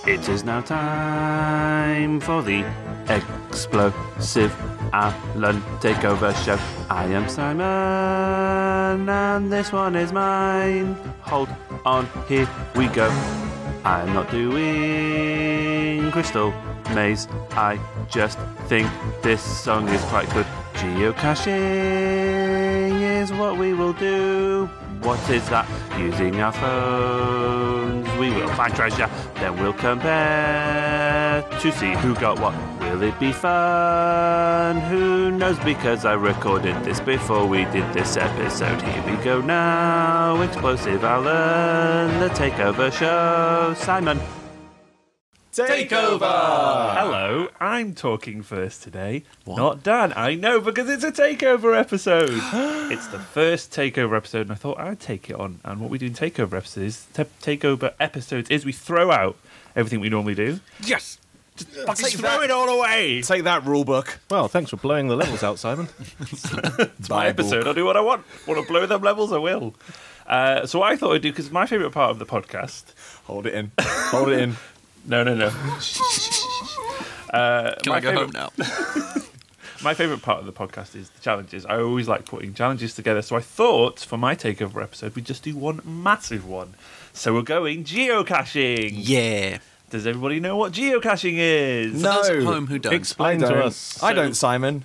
It is now time for the Explosive Alan Takeover Show. I am Simon, and this one is mine. Hold on, here we go. I'm not doing Crystal Maze, I just think this song is quite good. Geocaching is what we will do. What is that? Using our phones, we will find treasure, then we'll compare to see who got what. Will it be fun? Who knows, because I recorded this before we did this episode. Here we go now. Explosive Alan, the Takeover Show. Simon. Takeover! Hello, I'm talking first today, not Dan. I know, because it's a Takeover episode. It's the first Takeover episode, and I thought I'd take it on. And what we do in Takeover episodes is we throw out everything we normally do. Yes! Just fucking throw it all away! Take that, rulebook. Well, thanks for blowing the levels out, Simon. It's my episode. I'll do what I want. Want to blow them levels? I will. So what I thought I'd do, because my favourite part of the podcast... Hold it in. Hold it in. No. Can I go home now? My favourite part of the podcast is the challenges. I always like putting challenges together, so I thought for my Takeover episode we'd just do one massive one. So we're going geocaching. Yeah. Does everybody know what geocaching is? For those at home who don't. Explain to us. I don't, Simon.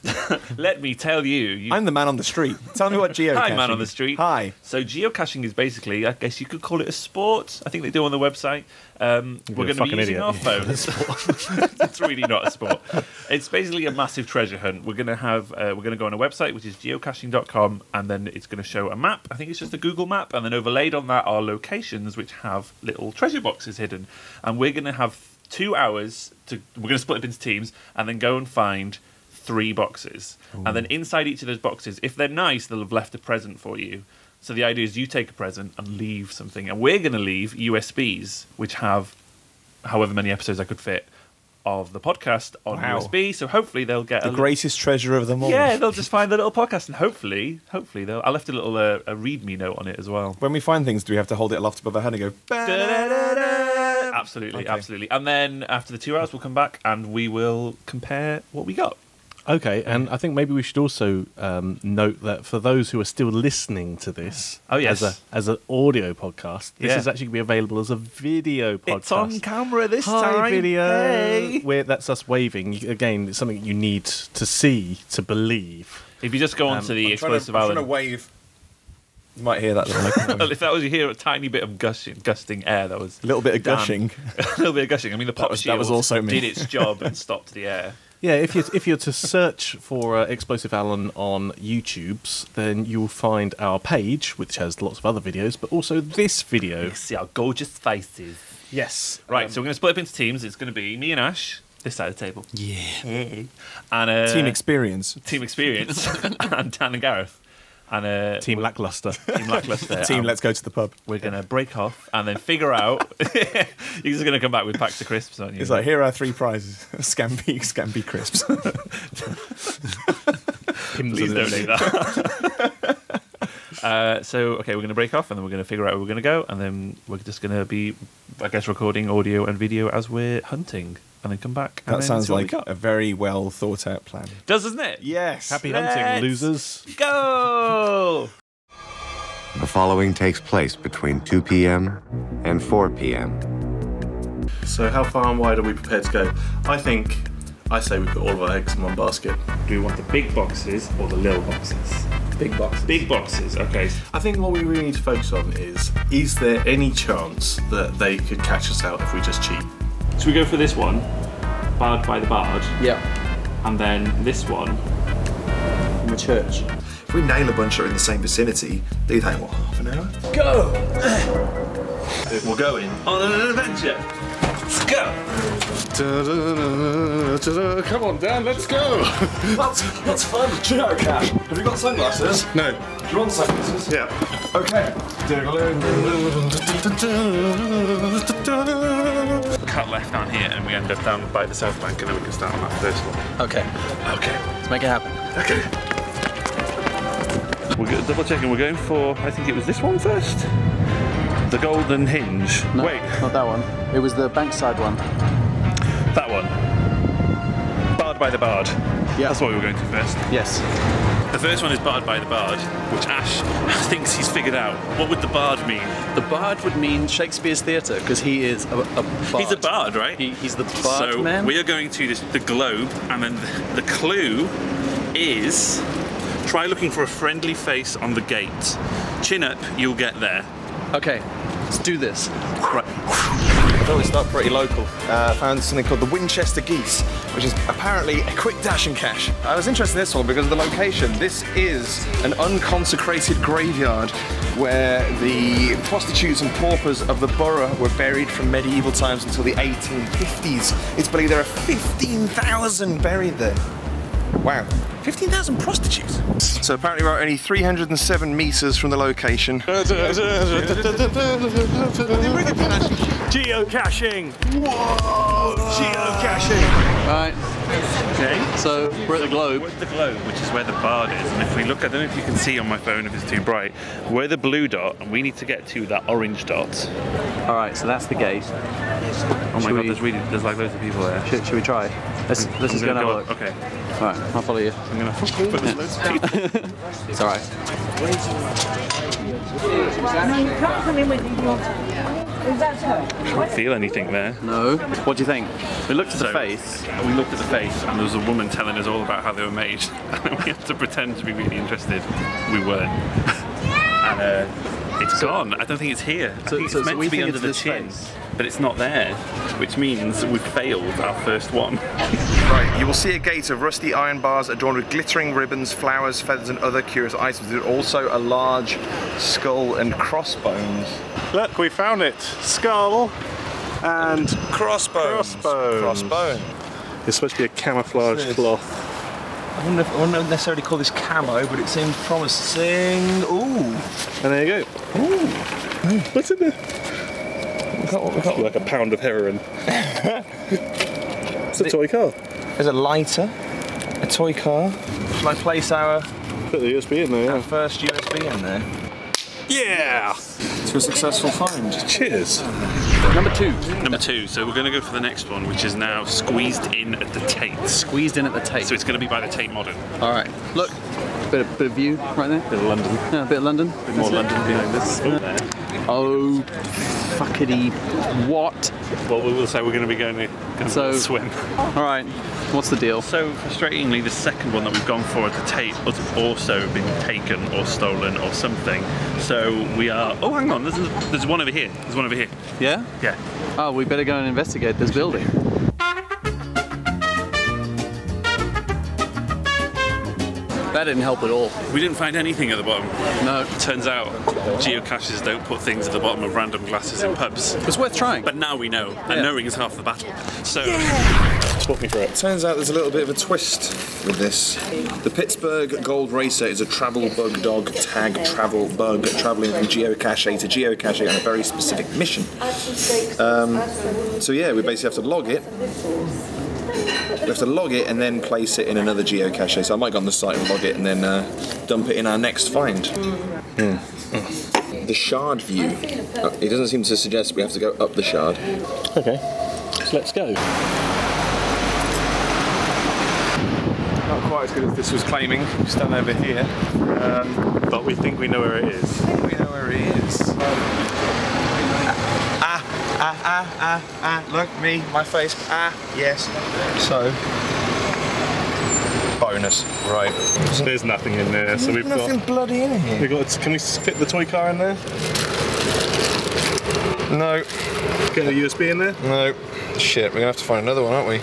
Let me tell you. I'm the man on the street. Tell me what geocaching is. Hi, man on the street. Hi. So geocaching is basically, I guess you could call it a sport. I think they do on the website. We're going to be using our phones. It's really not a sport. It's basically a massive treasure hunt. We're going to go on a website, which is geocaching.com, and then it's going to show a map. I think it's just a Google map, and then overlaid on that are locations which have little treasure boxes hidden. And we're going to have 2 hours we're going to split up into teams and then go and find 3 boxes. Ooh. And then inside each of those boxes, if they're nice, they'll have left a present for you. So the idea is you take a present and leave something. And we're going to leave USBs, which have however many episodes I could fit of the podcast on USB. So hopefully they'll get the greatest treasure of them all. Yeah, they'll just find the little podcast, and hopefully I left a little a readme note on it as well. When we find things, do we have to hold it aloft above our head and go? Absolutely, okay. Absolutely. And then after the 2 hours, we'll come back and we will compare what we got. Okay, and I think maybe we should also note that for those who are still listening to this as an audio podcast, this is actually going to be available as a video podcast. It's on camera this Hi, time. Video. Hey. That's us waving. Again, it's something you need to see to believe. If you just go on to the Explosive Alan... I'm trying to wave. You might hear that little microphone. If that was, you hear a tiny bit of gusting air, that was... A little bit of gushing. A little bit of gushing. I mean, the pop shield was also me. did its job and stopped the air. Yeah, if you're to search for Explosive Alan on YouTube's, then you'll find our page, which has lots of other videos, but also this video. You can see our gorgeous faces. Yes. Right, so we're going to split up into teams. It's going to be me and Ash, this side of the table. Yeah. And Team Experience. Team Experience. And Dan and Gareth. And Team Lackluster. Team Lackluster. Team Let's Go to the Pub. We're going to break off and then figure out... You're just going to come back with packs of crisps, aren't you? It's like, here are 3 prizes. Scampi crisps. Please don't do that. So, okay, we're going to break off and then we're going to figure out where we're going to go, and then we're just going to be, I guess, recording audio and video as we're hunting, and then come back. That sounds like a very well thought out plan. Doesn't it? Yes. Happy hunting, losers. Go! The following takes place between 2 p.m. and 4 p.m. So how far and wide are we prepared to go? I say we put all of our eggs in one basket. Do we want the big boxes or the little boxes? Big boxes. Big boxes, okay. I think what we really need to focus on is there any chance that they could catch us out if we just cheat? So we go for this one, barred by the barge. Yeah. And then this one. From the church. If we nail a bunch that are in the same vicinity, do you think, what, half an hour? Go! We're going. On an adventure! Let's go! Come on, Dan, let's go! That's fun. Geocache. Have you got sunglasses? No. Do you want sunglasses? Yeah. Okay. Cut left down here and we end up down by the south bank, and then we can start on that first one. Okay. Let's make it happen. Okay. We're double checking. We're going for, I think it was this one first. The golden hinge. No, Wait, not that one. It was the Bankside one. that one. Barred by the Bard. Yeah. That's what we were going to first. Yes. The first one is Barred by the Bard, which Ash thinks he's figured out. What would the Bard mean? The Bard would mean Shakespeare's theatre, because he is a bard. He's a bard, right? He's the bard so man. we are going to the globe, and then the clue is try looking for a friendly face on the gate. Chin up, you'll get there. Okay, let's do this. Right. I thought we'd start pretty local. Found something called the Winchester Geese, which is apparently a quick dash and cash. I was interested in this one because of the location. This is an unconsecrated graveyard where the prostitutes and paupers of the borough were buried from medieval times until the 1850s. It's believed there are 15,000 buried there. Wow. 15,000 prostitutes. So apparently we're only 307 metres from the location. Geocaching! Whoa! Geocaching! Right. Okay. So we're at the globe. We're at the globe, which is where the Bard is. And if we look, I don't know if you can see on my phone if it's too bright, we're the blue dot, and we need to get to that orange dot. All right. So that's the gate. Oh my God, there's like loads of people there. Should we try? Let's just go and have a look. Okay. All right. I'll follow you. I'm gonna. But there's loads of people. It's all right. Can't feel anything there. No. What do you think? We looked at the face. We looked at the face, and there was a woman telling us all about how they were made, and we had to pretend to be really interested. We weren't. And it's gone. I don't think it's here. I think it's meant to be under the chin, but it's not there, which means we've failed our first one. Right, you will see a gate of rusty iron bars adorned with glittering ribbons, flowers, feathers and other curious items. There's also a large skull and crossbones. Look, we found it. Skull and Crossbones. Crossbone. It's supposed to be a camouflage cloth. I wouldn't necessarily call this camo, but it seems promising. Ooh. And there you go. Ooh. What's in there? We got Like a pound of heroin. It's a toy car. There's a lighter, a toy car. Shall I place our Put the USB in there, yeah. first USB in there? Yeah! To a successful find. Cheers. Number two. Number two. So we're going to go for the next one, which is now squeezed in at the Tate. Squeezed in at the Tate. So it's going to be by the Tate Modern. All right. Look. Bit of view right there. Bit of London. Yeah, a bit of London. A bit more London behind this. Oh, fuckity what? Well, we'll say we're going to be going to swim. All right. What's the deal? So frustratingly, the second one that we've gone for at the Tate has also been taken or stolen or something. So we are. Oh, hang on. There's one over here. There's one over here. Yeah? Yeah. Oh, we better go and investigate this building. That didn't help at all. We didn't find anything at the bottom. No. Turns out geocaches don't put things at the bottom of random glasses in pubs. It's worth trying. But now we know, and knowing is half the battle. So, Talk me through it. Turns out there's a little bit of a twist with this. The Pittsburgh Gold Racer is a travel bug dog tag travel bug travelling from geocache to geocache on a very specific mission. So yeah, we basically have to log it. We have to log it and then place it in another geocache. So I might go on the site and log it and then dump it in our next find. The shard view. It doesn't seem to suggest we have to go up the shard. Okay, so let's go. Not quite as good as this was claiming. We stand over here. But we think we know where it is. I think we know where it is. Look, me, my face. Yes. So, bonus, right? There's nothing in there, so we've Nothing got. bloody in here. Can we fit the toy car in there? No, Get a USB in there? no. Shit, we're gonna have to find another one, aren't we?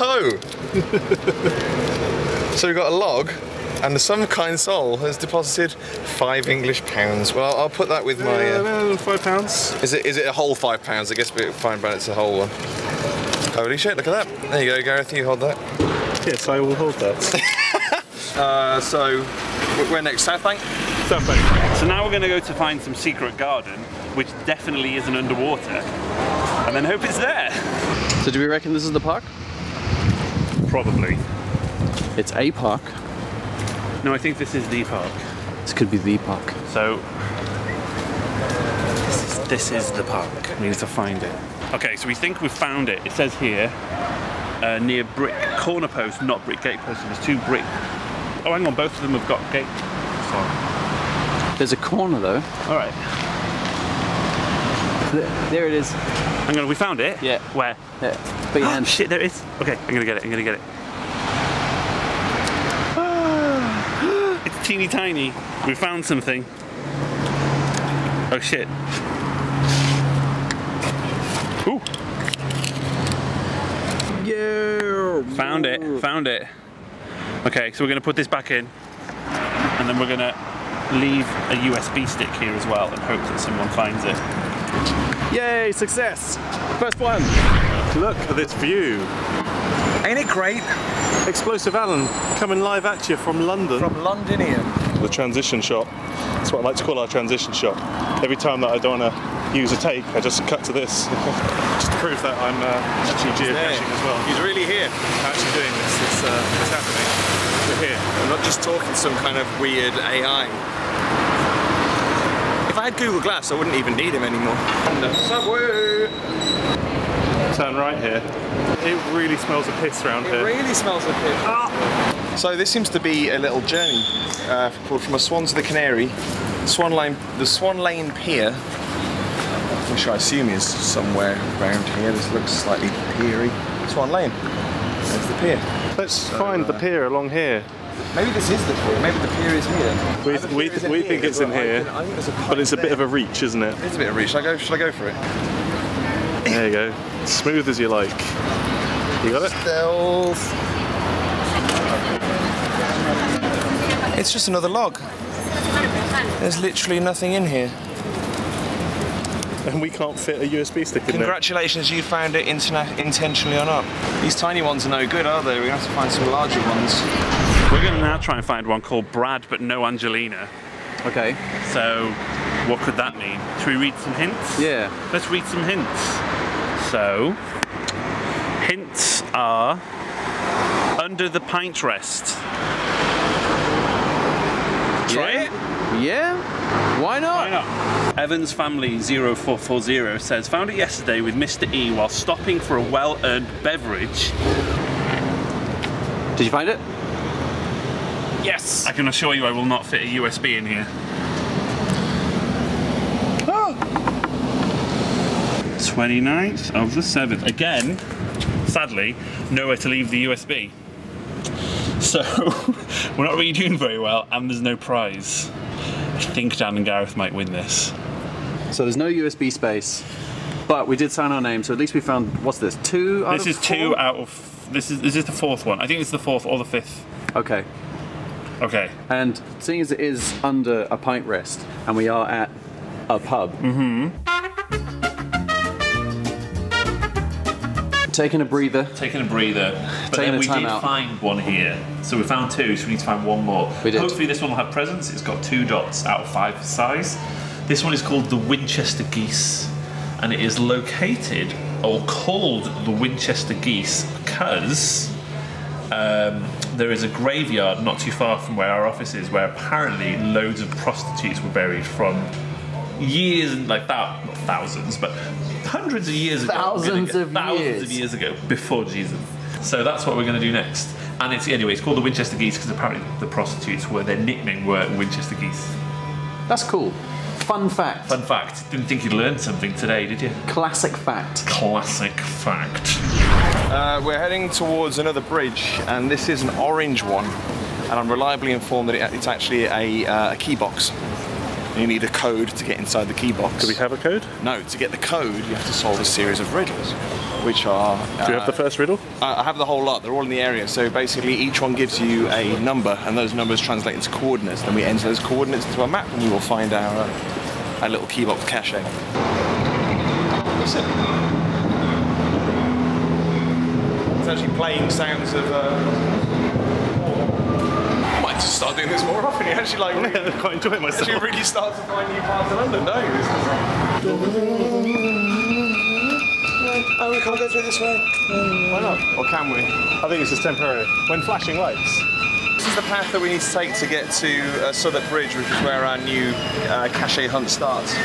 Oh! So we've got a log, and the some kind soul has deposited £5 English. Well, I'll put that with my. £5. Is it a whole £5? I guess we're fine, but it's a whole one. Holy shit! Look at that. There you go, Gareth. You hold that. Yes, I will hold that. So we're next. South Bank. South Bank. So now we're going to go to find some secret garden, which definitely isn't underwater, and then hope it's there. So do we reckon this is the park? Probably. It's a park. No, I think this is the park. This could be the park. So This is the park. We need to find it. Okay, so we think we've found it. It says here, near brick corner post, not brick gate post. There's 2 brick. Oh, hang on, both of them have got gate. Sorry. There's a corner though. All right. There it is. Hang on, we found it? Yeah. Where? Yeah. Put your hand. Shit, there it is. Okay, I'm gonna get it. It's teeny tiny. We found something. Oh shit. Ooh. Yeah. Found it. Okay, so we're gonna put this back in, and then we're gonna leave a USB stick here as well and hope that someone finds it. Yay, success! First one. Look at this view. Ain't it great? Explosive Alan coming live at you from London. From Londinium. The transition shot. That's what I like to call our transition shot. Every time that I don't want to use a take, I just cut to this. Just to prove that I'm actually geocaching as well. He's really here. Actually doing this. It's happening. We're here. I'm not just talking some kind of weird AI. If I had Google Glass, I wouldn't even need him anymore. Subway! Turn right here. It really smells of piss around here. It really smells of piss. Ah. So this seems to be a little journey from a Swan to the Canary. The Swan Lane Pier, which I assume is somewhere around here. This looks slightly piery. Swan Lane. There's the pier. Let's find the pier along here. Maybe this is the pier. Maybe the pier is here. We think it's in here, but it's a bit of a reach, isn't it? It's a bit of a reach. Should I go for it? There you go. Smooth as you like. You got it? Stealth. It's just another log. There's literally nothing in here. And we can't fit a USB stick in there. Congratulations, you found it intentionally or not. These tiny ones are no good, are they? We're going to have to find some larger ones. We're going to now try and find one called Brad, but no Angelina. Okay. So, what could that mean? Should we read some hints? Yeah. Let's read some hints. So, hints are under the pint rest. Try it? Yeah? Why not? Why not? Evans Family 0440 says, found it yesterday with Mr. E while stopping for a well-earned beverage. Did you find it? Yes! I can assure you I will not fit a USB in here. 29th of the 7th. Again, sadly, nowhere to leave the USB. So, we're not really doing very well, and there's no prize. I think Dan and Gareth might win this. So there's no USB space, but we did sign our name, so at least we found, what's this, 2 out of 4? This is 2 out of, this is the 4th one. I think it's the 4th or the 5th. Okay. Okay. And seeing as it is under a pint rest, and we are at a pub. Taking a breather. Taking a breather. But Taking then we a time did out. find one here. So we found 2, so we need to find one more. We did. Hopefully this one will have presents. It's got 2 dots out of 5 size. This one is called the Winchester Geese. And it is located, or called the Winchester Geese, because there is a graveyard not too far from where our office is, where apparently loads of prostitutes were buried from years, like that, not thousands, but hundreds of years ago. Thousands of years ago, before Jesus. So that's what we're going to do next. And it's called the Winchester Geese because apparently the prostitutes their nickname were Winchester Geese. That's cool. Fun fact. Fun fact. Didn't think you'd learned something today, did you? Classic fact. Classic fact. We're heading towards another bridge, and this is an orange one. And I'm reliably informed that it's actually a key box. You need a code to get inside the key box. Do we have a code? No, to get the code, you have to solve a series of riddles, which are... Do you have the first riddle? I have the whole lot. They're all in the area. So basically, each one gives you a number, and those numbers translate into coordinates. Then we enter those coordinates into a map, and we will find our little key box cache. Listen. It's actually playing sounds of... I might just start doing this more often. You actually like really, quite enjoy myself. You really start to find new parts of London, don't you? Oh, we can't go through this way. Why not? Or can we? I think it's just temporary. When flashing lights. This is the path that we need to take to get to Southwark Bridge, which is where our new cache hunt starts. It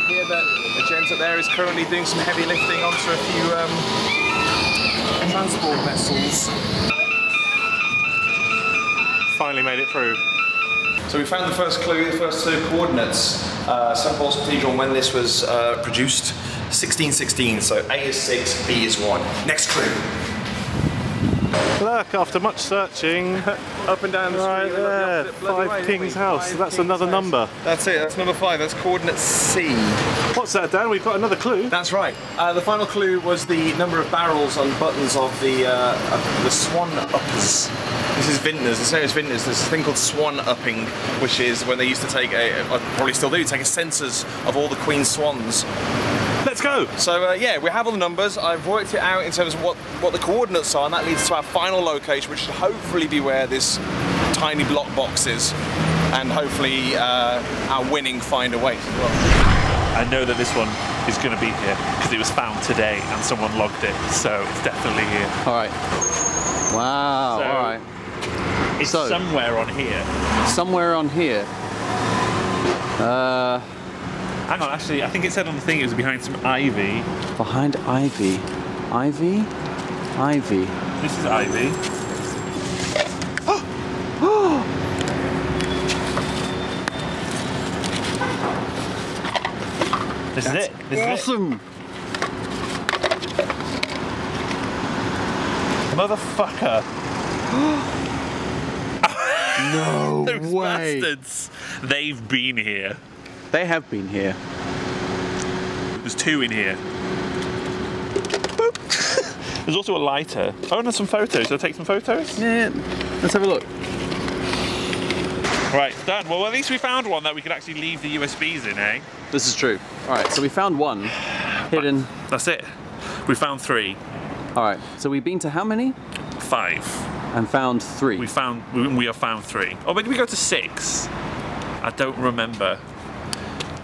would friends up there is currently doing some heavy lifting onto a few transport vessels. Finally made it through. So we found the first clue, the first two coordinates. St. Paul's Cathedral, when this was produced, 1616. So A is 6, B is 1. Next clue. Look, after much searching, Up and down the right street. there, 5 King's House. That's another number. That's it. That's number 5. That's coordinate C. What's that, Dan? We've got another clue. That's right. The final clue was the number of barrels on buttons of the swan uppers. This is vintners, the serious vintners. There's a thing called swan upping, which is when they used to take probably still do, take a census of all the Queen's swans. Let's go. So yeah, we have all the numbers. I've worked it out in terms of what the coordinates are, and that leads to our final location, which should hopefully be where this tiny block box is, and hopefully our winning find a way as well. I know that this one is going to be here because it was found today and someone logged it, so it's definitely here. All right. Wow. So, all right. It's somewhere on here. Somewhere on here. Hang on, actually, I think it said on the thing it was behind some ivy. Behind ivy. Ivy? Ivy. This is ivy. This is it. This Awesome. is it. Motherfucker. No Those way. bastards. They've been here. They have been here. There's 2 in here. Boop. There's also a lighter. Oh, and there's some photos. Shall I take some photos? Yeah. Let's have a look. Right, done. Well, at least we found one that we could actually leave the USBs in, eh? This is true. All right. So we found one hidden. That's it. We found 3. All right. So we've been to how many? 5. And found 3. We have found 3. Or maybe we go to 6. I don't remember.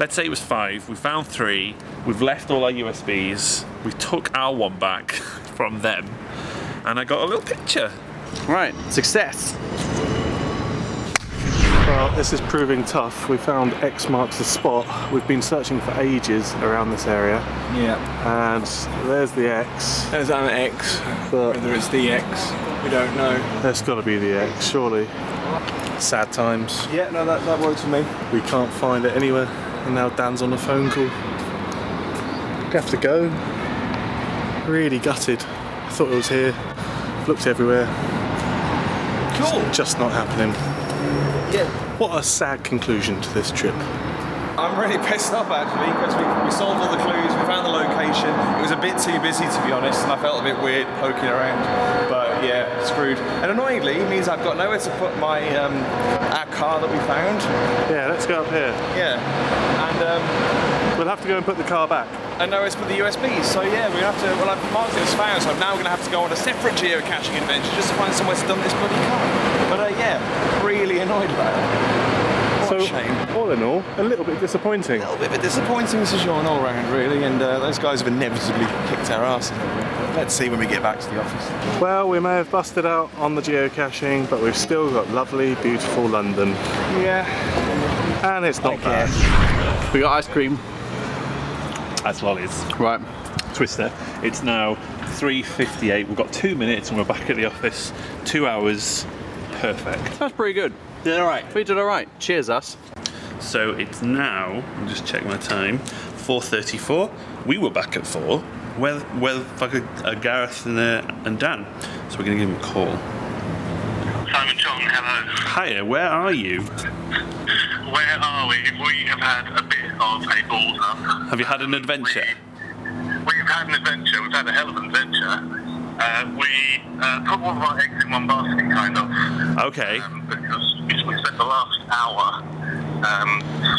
Let's say it was 5. We found 3. We've left all our USBs. We took our one back from them, and I got a little picture. Right. Success. Well, this is proving tough. We found X marks the spot. We've been searching for ages around this area. Yeah. And there's the X. There's an X, But whether it's the X, we don't know. there's got to be the X, surely. Sad times. Yeah, no, that works for me. We can't find it anywhere. And now Dan's on a phone call. We have to go. Really gutted. I thought it was here. Looked everywhere. Cool. It's just not happening. Yeah. What a sad conclusion to this trip. I'm really pissed off actually because we solved all the clues, we found the location. It was a bit too busy to be honest, and I felt a bit weird poking around. But yeah, screwed. And annoyingly, it means I've got nowhere to put my our car that we found. Yeah, let's go up here. Yeah. And We'll have to go and put the car back. and nowhere to put the USBs. So yeah, we have to. Well, I've marked it as found, so I'm now going to have to go on a separate geocaching adventure just to find somewhere to dump this bloody car. But yeah, really annoyed about it. What a shame. All in all, a little bit disappointing. A little bit of a disappointing decision all round, really, and those guys have inevitably kicked our asses. Let's see when we get back to the office. Well, we may have busted out on the geocaching, but we've still got lovely, beautiful London. Yeah. And it's not bad. We got ice cream. That's lollies. Right. Twister. It's now 3:58. We've got 2 minutes and we're back at the office. 2 hours. Perfect. That's pretty good. Did all right. We did all right. Cheers, us. So it's now, I'll just check my time, 4:34. We were back at 4. Well, fucking Gareth and Dan. So we're going to give them a call. Simon Chong, hello. Hiya, where are you? Where are we? We have had a bit of a balls up. Have you had an adventure? We've had an adventure. We've had a hell of an adventure. We put all of our eggs in one basket, kind of. Okay. Because we spent the last hour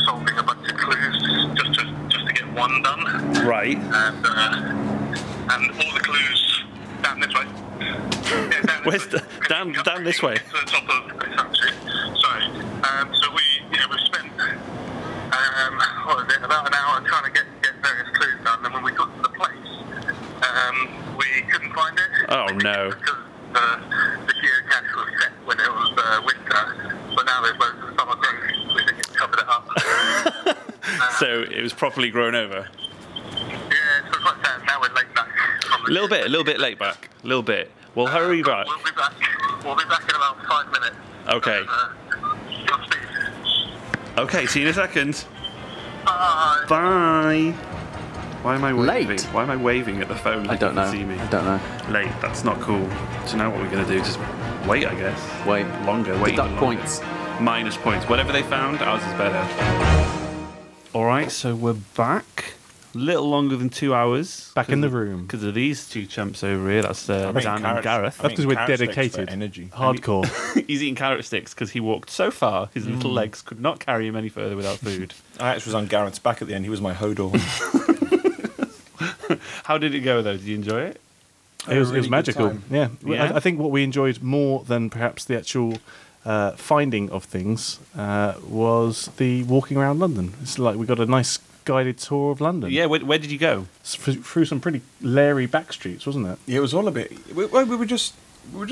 solving a bunch of clues just to get one done. Right. And all the clues down this way. Yeah, down Where's this way. down this way? To the top of this actually. Sorry. So we've spent about an hour trying to get various clues done, and when we got to the place, we couldn't find it. Oh no. Because the geocache was set when it was winter, but now there's loads of summer growth. We think it's covered it up. So it was properly grown over. A little bit late back. A little bit. We'll hurry back. We'll be back. We'll be back in about 5 minutes. Okay. Godspeed. Okay, see you in a second. Bye. Bye. Why am I waving? Late? Why am I waving at the phone? Like I don't you know. can see me? I don't know. Late. That's not cool. So now what we're going to do? Just wait, I guess. Wait. Longer. Wait. Deduct longer. points. Minus points. Whatever they found, ours is better. All right, so we're back. A little longer than 2 hours. Back in the room. Because of these two chumps over here. That's Dan and Gareth. That's because we're dedicated. Energy. Hardcore. He's eating carrot sticks because he walked so far, his little legs could not carry him any further without food. I actually was on Garrett's back at the end. He was my Hodor. How did it go, though? Did you enjoy it? It was really good magical. time. Yeah. Yeah? I think what we enjoyed more than perhaps the actual finding of things was the walking around London. It's like we got a nice guided tour of London. Yeah, where did you go? Through some pretty leery back streets, wasn't it? Yeah, it was all a bit. We were just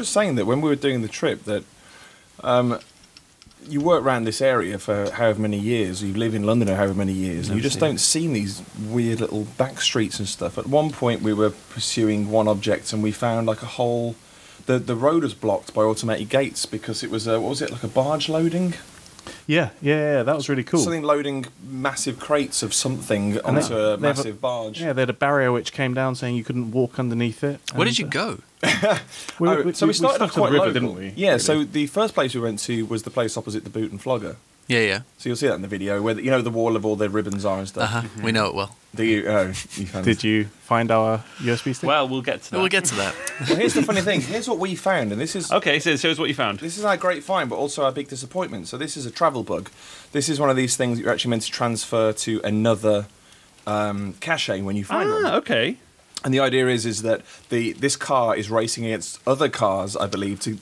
saying that when we were doing the trip that you work around this area for however many years, you live in London for however many years, and you just don't see these weird little back streets and stuff. At one point, we were pursuing one object, and we found like a whole. The road was blocked by automated gates because it was what was it, like a barge loading? Yeah, that was really cool. Something loading massive crates of something onto a massive barge. Yeah, they had a barrier which came down saying you couldn't walk underneath it. Where did you go? So we started off quite river, local, didn't we? Yeah. Really? So the first place we went to was the place opposite the Boot and Flogger. Yeah. So you'll see that in the video, where the wall of all the ribbons are and stuff. We know it well. Do you? Oh, you found Did you find our USB stick? Well, we'll get to that. We'll get to that. Well, here's the funny thing. Here's what we found, and this is Okay, so show us what you found. this is our great find, but also our big disappointment. So this is a travel bug. This is one of these things that you're actually meant to transfer to another cache when you find one. Okay. And the idea is that this car is racing against other cars, I believe, to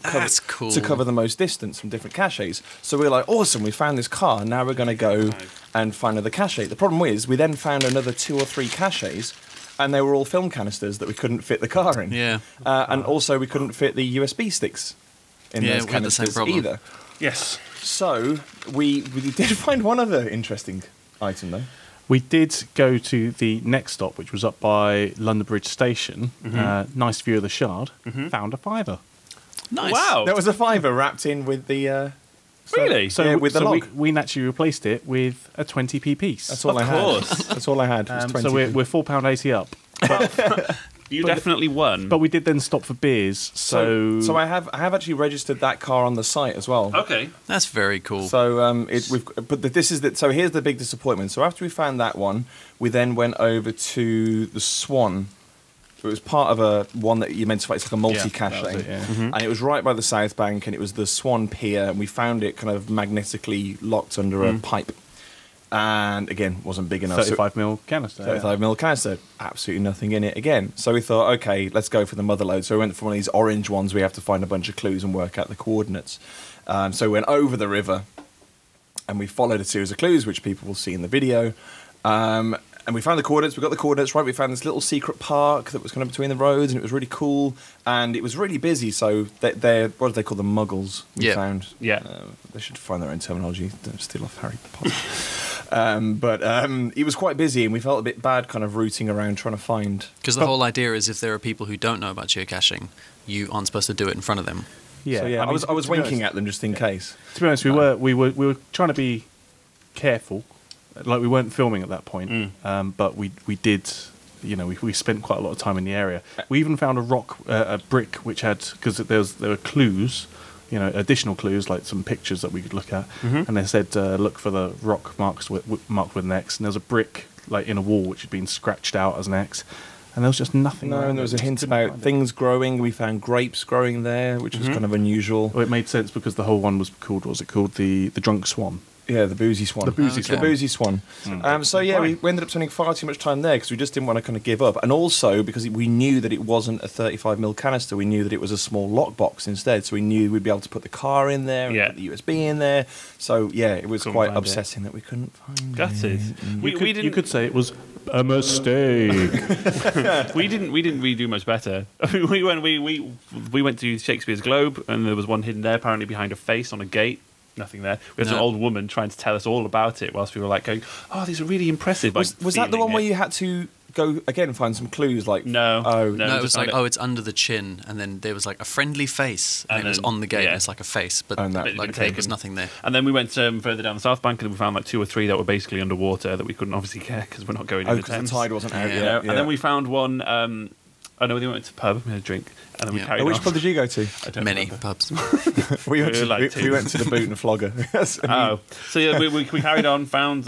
cover the most distance from different caches. So we're like, awesome, we found this car. Now we're going to go and find another cache. The problem is we then found another 2 or 3 caches, and they were all film canisters that we couldn't fit the car in. Yeah. And also we couldn't fit the USB sticks in those we had the same canisters problem. either. Yes. So we did find one other interesting item though. We did go to the next stop, which was up by London Bridge Station. Nice view of the Shard. Found a £5. Nice. Wow. There was a £5 wrapped in with the. Really? So, yeah, with the log. we naturally replaced it with a 20p piece. That's all I had. That's all I had. Was 20. So we're £4.80 up. You definitely won. But we did then stop for beers. So I have actually registered that car on the site as well. Okay. That's very cool. So so here's the big disappointment. So after we found that one, we then went over to the Swan. It was part of one that you meant to find. It's like a multi-cache thing. And it was right by the South Bank, and it was the Swan Pier, and we found it kind of magnetically locked under a pipe. And again, wasn't big enough. 35mm canister. 35mm canister, absolutely nothing in it again. So we thought, okay, let's go for the mother load. So we went for one of these orange ones. We have to find a bunch of clues and work out the coordinates. So we went over the river, and we followed a series of clues, which people will see in the video. And we found the coordinates. We got the coordinates right. We found this little secret park that was kind of between the roads, and it was really cool. And it was really busy. So they're what do they call them? Muggles. We found. Yeah. They should find their own terminology. Don't steal off Harry Potter. But it was quite busy, and we felt a bit bad kind of rooting around trying to find. Because the whole idea is if there are people who don't know about geocaching, you aren't supposed to do it in front of them. Yeah. So, I was winking at them just in case. To be honest, we were trying to be careful. Like we weren't filming at that point, but we did. We spent quite a lot of time in the area. We even found a brick which had, because there were clues, additional clues like some pictures that we could look at, and they said look for the rock marked with an X. And there was a brick like in a wall which had been scratched out as an X, and there was just nothing. No, and there was a hint about things growing. We found grapes growing there, which was kind of unusual. Well, it made sense because the whole one was called. What was it called? The Drunk Swan. Yeah, the Boozy Swan. The Boozy Swan. So yeah, we ended up spending far too much time there because we just didn't want to kind of give up, and also because we knew that it wasn't a 35mm canister. We knew that it was a small lockbox instead, so we knew we'd be able to put the car in there and put the USB in there. So yeah, it was quite upsetting that we couldn't find Gutted. You could say it was a mistake. we didn't really do much better. we went to Shakespeare's Globe, and there was one hidden there, apparently behind a face on a gate. nothing there. We had an old woman trying to tell us all about it whilst we were like going, "Oh, these are really impressive." Was that the one where you had to go again and find some clues? Like no, it was like it's under the chin, and then there was like a friendly face, and it was on the gate. And it's like a face, but like there was nothing there. And then we went further down the south bank, and we found like 2 or 3 that were basically underwater that we couldn't obviously get because we're not going in the Thames. Because the tide wasn't out. Yeah. And then we found one. I know we went to a pub, we had a drink, and then we carried on. Which pub did you go to? Many pubs. we went to the Boot and Flogger. So yeah, we carried on, found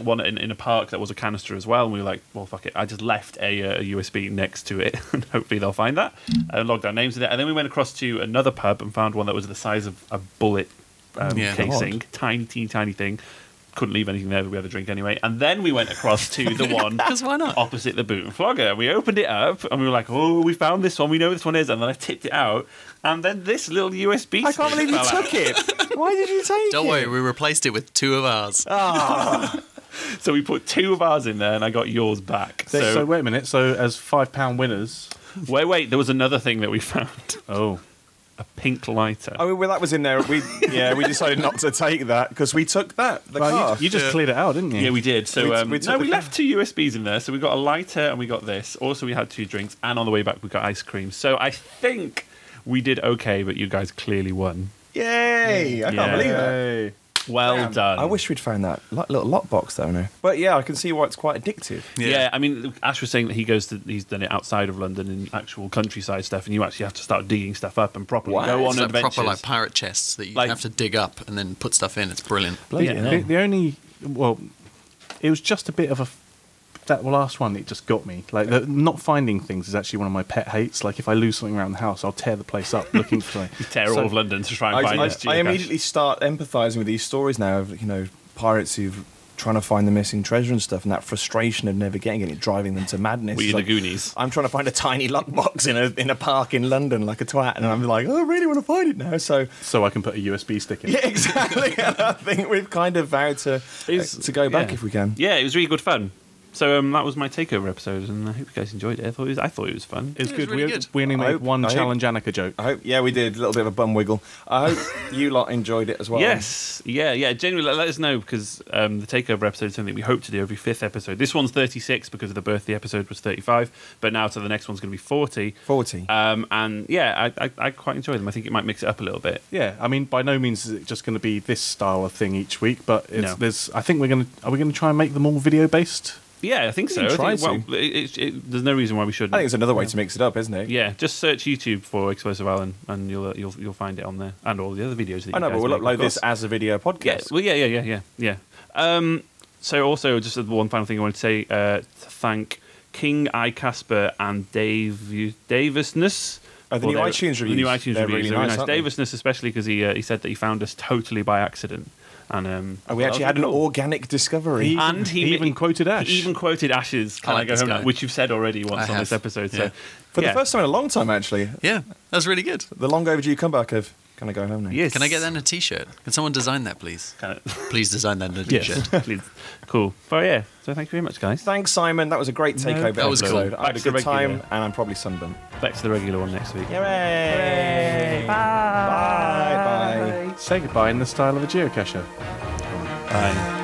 one in a park that was a canister as well, and we were like, well, fuck it. I just left a USB next to it, and hopefully they'll find that. Logged our names in it, and then we went across to another pub and found one that was the size of a bullet casing, tiny thing. Couldn't leave anything there, but we had a drink anyway. And then we went across to the one why not? opposite the Boot and Flogger. We opened it up, and we were like, oh, we found this one. We know what this one is. And then I tipped it out, and then this little USB I can't believe you took it. Why did you take it? Don't worry, we replaced it with 2 of ours. So we put 2 of ours in there, and I got yours back. So wait a minute. So as £5 winners... Wait, there was another thing that we found. Oh. A pink lighter. Oh, well, that was in there. We decided not to take that because we took the car. You just cleared it out, didn't you? Yeah, we did. So we we left 2 USBs in there. So we got a lighter and we got this. Also, we had 2 drinks, and on the way back we got ice cream. So I think we did okay, but you guys clearly won. Yay! I can't believe that. Well done. I wish we'd found that little lockbox though. No, but yeah, I can see why it's quite addictive. Yeah, I mean, Ash was saying that he's done it outside of London in actual countryside stuff, and you actually have to start digging stuff up and properly go on adventures. Proper like pirate chests that you have to dig up and then put stuff in. It's brilliant. The only it was just a bit of that last one. It just got me. Like not finding things is actually one of my pet hates. Like if I lose something around the house, I'll tear the place up looking for something. You tear all of London to try and find this geocache. I immediately start empathising with these stories now of pirates who've trying to find the missing treasure and stuff, and that frustration of never getting it, driving them to madness. Were you the Goonies? I'm trying to find a tiny lockbox in a park in London like a twat, and I'm like, oh, I really want to find it now. So I can put a USB stick in. Yeah, exactly. And I think we've kind of vowed to go back if we can. Yeah, it was really good fun. So that was my takeover episode, and I hope you guys enjoyed it. I thought it was fun. It was good. Really good. We only made one Challenge Annika joke. Yeah, we did a little bit of a bum wiggle. I hope you lot enjoyed it as well. Yes, yeah. Genuinely, let us know because the takeover episode is something we hope to do every 5th episode. This one's 36 because of the birthday episode was 35, but now the next one's going to be 40. 40. And yeah, I quite enjoy them. I think it might mix it up a little bit. Yeah, I mean, by no means is it just going to be this style of thing each week, but I think we're going to try and make them all video based. Yeah, I think so. There's no reason why we shouldn't. I think it's another way to mix it up, isn't it? Yeah, just search YouTube for Explosive Alan, and you'll find it on there, and all the other videos. That I know, but we'll upload this as a video podcast. Yeah. So also, just one final thing I want to say: to thank King I Casper and Davisness. The new iTunes reviews. The new iTunes They're reviews. Really nice. Davisness, especially because he said that he found us totally by accident. And we actually had an organic discovery. He even quoted Ash. He even quoted Ash's "Can I Go Home Now?" which you've said already once on this episode. So for the first time in a long time, actually. Yeah, that was really good. The long overdue comeback of "Can I Go Home Now?" Yes. Can I get that in a T-shirt? Can someone design that, please? Please design that in a T-shirt. Yes, please. Cool. Well, yeah. So thank you very much, guys. Thanks, Simon. That was a great takeover. That was episode. cool. I had a good time, and I'm probably sunburned. Back to the regular one next week. Hooray! Bye. Bye. Say goodbye in the style of a geocacher. Bye.